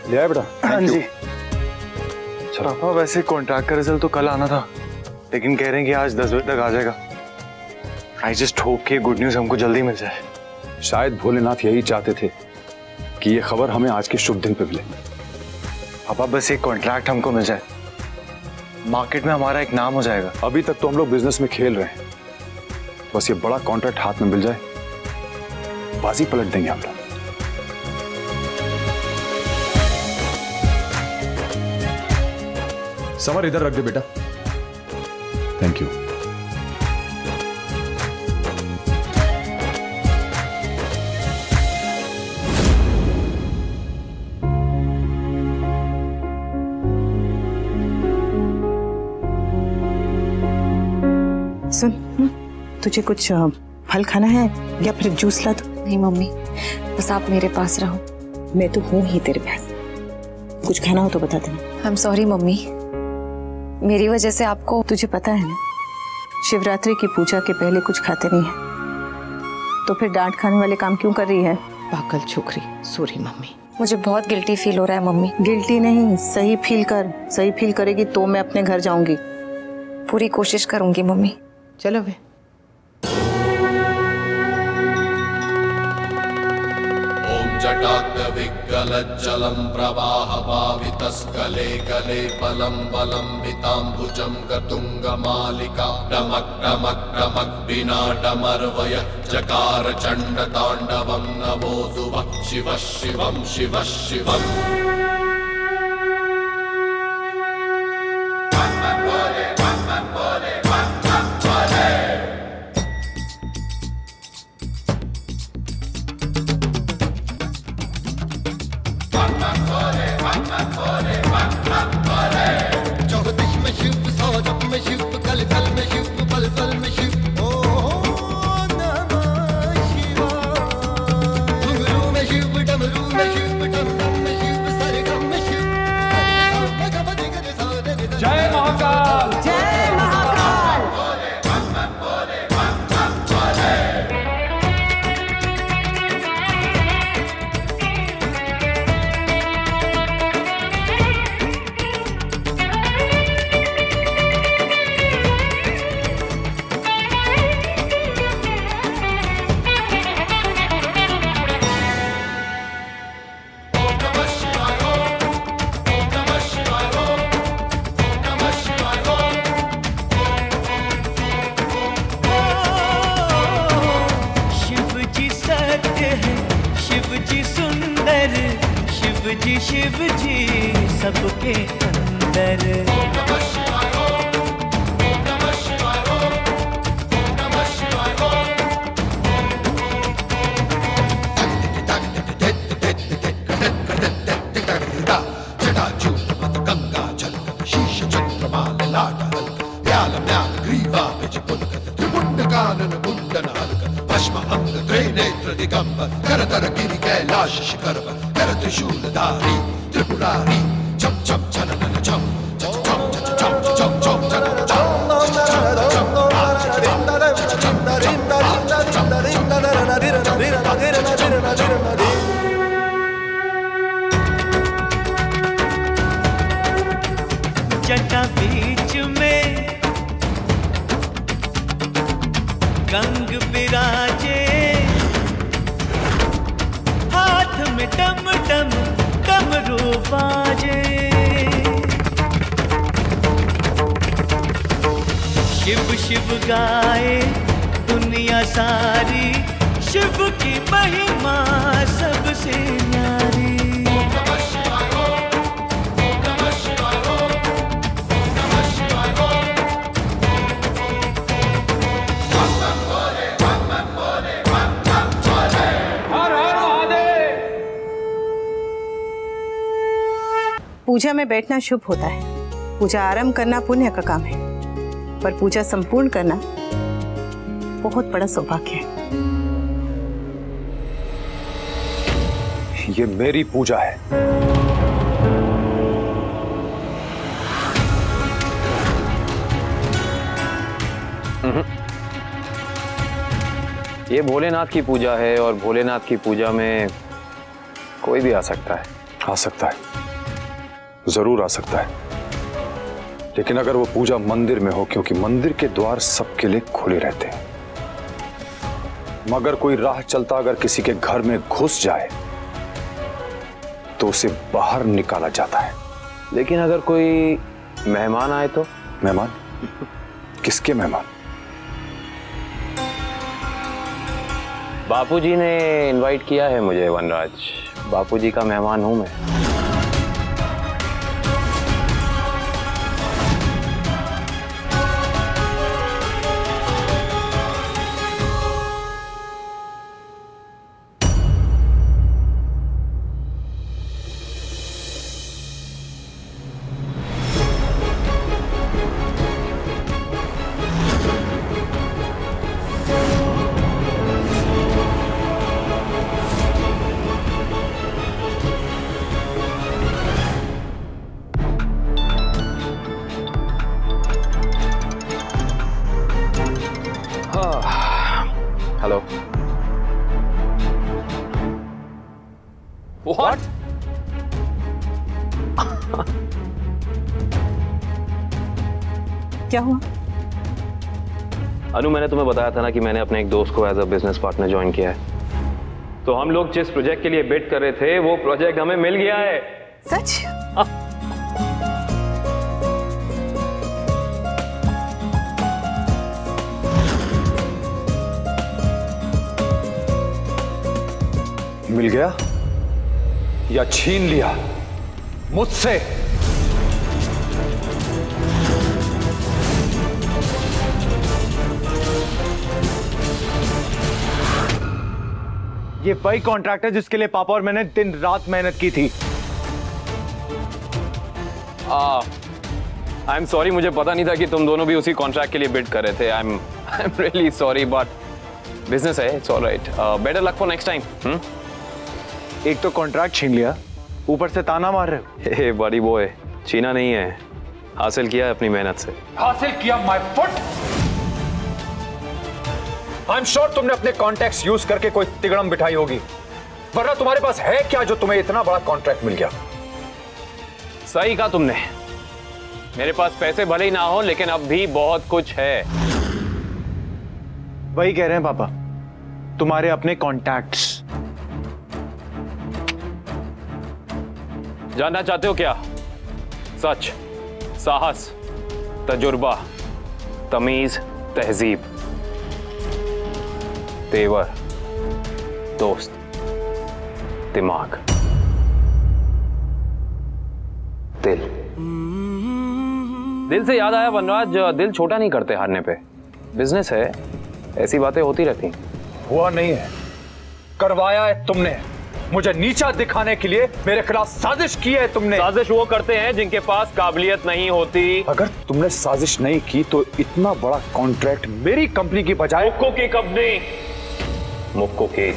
ले आए बेटा? हाँ जी। पापा वैसे कॉन्ट्रैक्ट का रिजल्ट तो कल आना था, लेकिन कह रहे हैं कि आज 10 बजे तक आ जाएगा। आई जस्ट होप कि गुड न्यूज हमको जल्दी मिल जाए। शायद भोलेनाथ यही चाहते थे कि ये खबर हमें आज के शुभ दिन पे मिले। पापा बस एक कॉन्ट्रैक्ट हमको मिल जाए, मार्केट में हमारा एक नाम हो जाएगा। अभी तक तो हम लोग बिजनेस में खेल रहे हैं, बस ये बड़ा कॉन्ट्रैक्ट हाथ में मिल जाए, बाजी पलट देंगे हम लोग। समर इधर रख दे बेटा। Thank you. सुन, तुझे कुछ फल खाना है या फिर जूस ला दो? नहीं मम्मी, बस आप मेरे पास रहो। मैं तो हूँ ही तेरे पास, कुछ खाना हो तो बता देना। आई एम सॉरी मम्मी, मेरी वजह से आपको। तुझे पता है ना, शिवरात्रि की पूजा के पहले कुछ खाते नहीं है, तो फिर डांट खाने वाले काम क्यों कर रही है? पागल छोकरी। Sorry mummy. मुझे बहुत गिल्टी फील हो रहा है मम्मी। गिल्टी नहीं, सही फील कर। सही फील करेगी तो मैं अपने घर जाऊंगी। पूरी कोशिश करूंगी मम्मी। चलो वे। जटाग्रविग्गलज्जलं प्रवाहपावितस्कले कले बलं बलं विताम्बुजं गतुङ्गमालिका डमक् डमक् डमक् विनाटमर्वय चकार चण्डताण्डवं नभोऽसुवः शिवः शिवं शिवः शिवम्। जय महाकाल। जय महाकाल। शिव जी सबके अंदर। कैलाश शिखर कर त्रिशूलधारी त्रिपुरारी चम चम चनन चम चम चम चम चम चम जटा बीच में गंग विराजे, हाथ में डम डम डमरू बाजे। शिव शिव गाए दुनिया सारी, शिव की महिमा सबसे न्यारी। पूजा में बैठना शुभ होता है, पूजा आरंभ करना पुण्य का काम है, पर पूजा संपूर्ण करना बहुत बड़ा सौभाग्य है। ये मेरी पूजा है। ये भोलेनाथ की पूजा है और भोलेनाथ की पूजा में कोई भी आ सकता है। आ सकता है, जरूर आ सकता है, लेकिन अगर वो पूजा मंदिर में हो, क्योंकि मंदिर के द्वार सबके लिए खुले रहते हैं, मगर कोई राह चलता अगर किसी के घर में घुस जाए तो उसे बाहर निकाला जाता है। लेकिन अगर कोई मेहमान आए तो? मेहमान? किसके मेहमान? बापूजी ने इनवाइट किया है मुझे वनराज, बापूजी का मेहमान हूं मैं। हेलो। What? क्या हुआ? अनु, मैंने तुम्हें बताया था ना कि मैंने अपने एक दोस्त को as a business partner join किया है। तो हम लोग जिस प्रोजेक्ट के लिए बिड कर रहे थे वो प्रोजेक्ट हमें मिल गया है। सच? मिल गया या छीन लिया मुझसे? ये वही कॉन्ट्रैक्टर जिसके लिए पापा और मैंने दिन रात मेहनत की थी। आई एम सॉरी, मुझे पता नहीं था कि तुम दोनों भी उसी कॉन्ट्रैक्ट के लिए बिड कर रहे थे। I am really sorry, but business है, it's alright. Better luck for next time. एक तो कॉन्ट्रैक्ट छीन लिया, ऊपर से ताना मार रहे हो। हे बड़ी बॉय, छीना नहीं है, हासिल किया है अपनी मेहनत से। हासिल किया my foot. I am sure तुमने अपने कॉन्टैक्ट्स यूज करके कोई तिगड़म बिठाई होगी, वरना तुम्हारे पास है क्या जो तुम्हें इतना बड़ा कॉन्ट्रैक्ट मिल गया? सही कहा तुमने, मेरे पास पैसे भले ही ना हो लेकिन अब भी बहुत कुछ है। वही कह रहे हैं पापा, तुम्हारे अपने कॉन्टैक्ट्स। जानना चाहते हो क्या? सच, साहस, तजुर्बा, तमीज, तहजीब, तेवर, दोस्त, दिमाग, दिल। दिल से याद आया वनराज, दिल छोटा नहीं करते हारने पे। बिजनेस है, ऐसी बातें होती रहती। हुआ नहीं है, करवाया है तुमने। मुझे नीचा दिखाने के लिए मेरे खिलाफ साजिश की है तुमने। साजिश वो करते हैं जिनके पास काबिलियत नहीं होती। अगर तुमने साजिश नहीं की तो इतना बड़ा कॉन्ट्रैक्ट मेरी कंपनी की बजाय मुक्को की कंपनी, मुक्को की